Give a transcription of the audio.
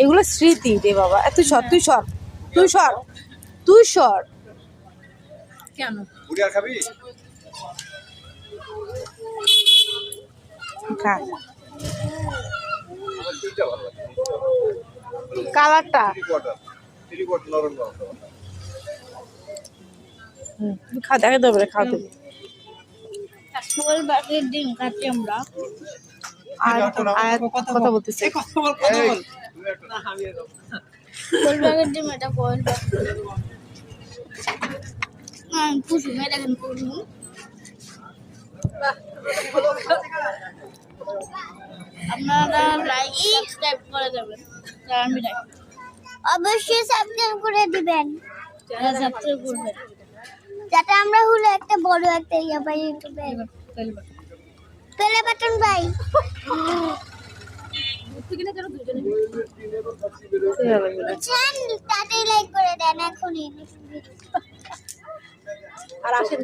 এগুলো স্মৃতি রে বাবা। তুই সর, তুই সর, তুই সর, তুই সর। কেন খাবি? খা। কালারটা খা, দেখে দেবে, খাও তুমি। কোয়েল পাখির ডিম খাচ্ছি আমরা। আর কথা বলতেছে। কোয়েল পাখির ডিম, এটা কোয়েল পাখি। কুসুম, এটা দেখেন কুসুম। আপনারা লাইক সাবস্ক্রাইব করে দেবেন। আমি অবশ্যই সাবস্ক্রাইব করে দিবেন, সাবস্ক্রাইব করবেন। যাতে আমরা হলো একটা বড় একটা ইয়ে পাই ইউটিউবে। প্লে বাটন ভাই, বুঝছেন? তাড়াতাড়ি লাইক করে দেন এখনই। আর আসেন।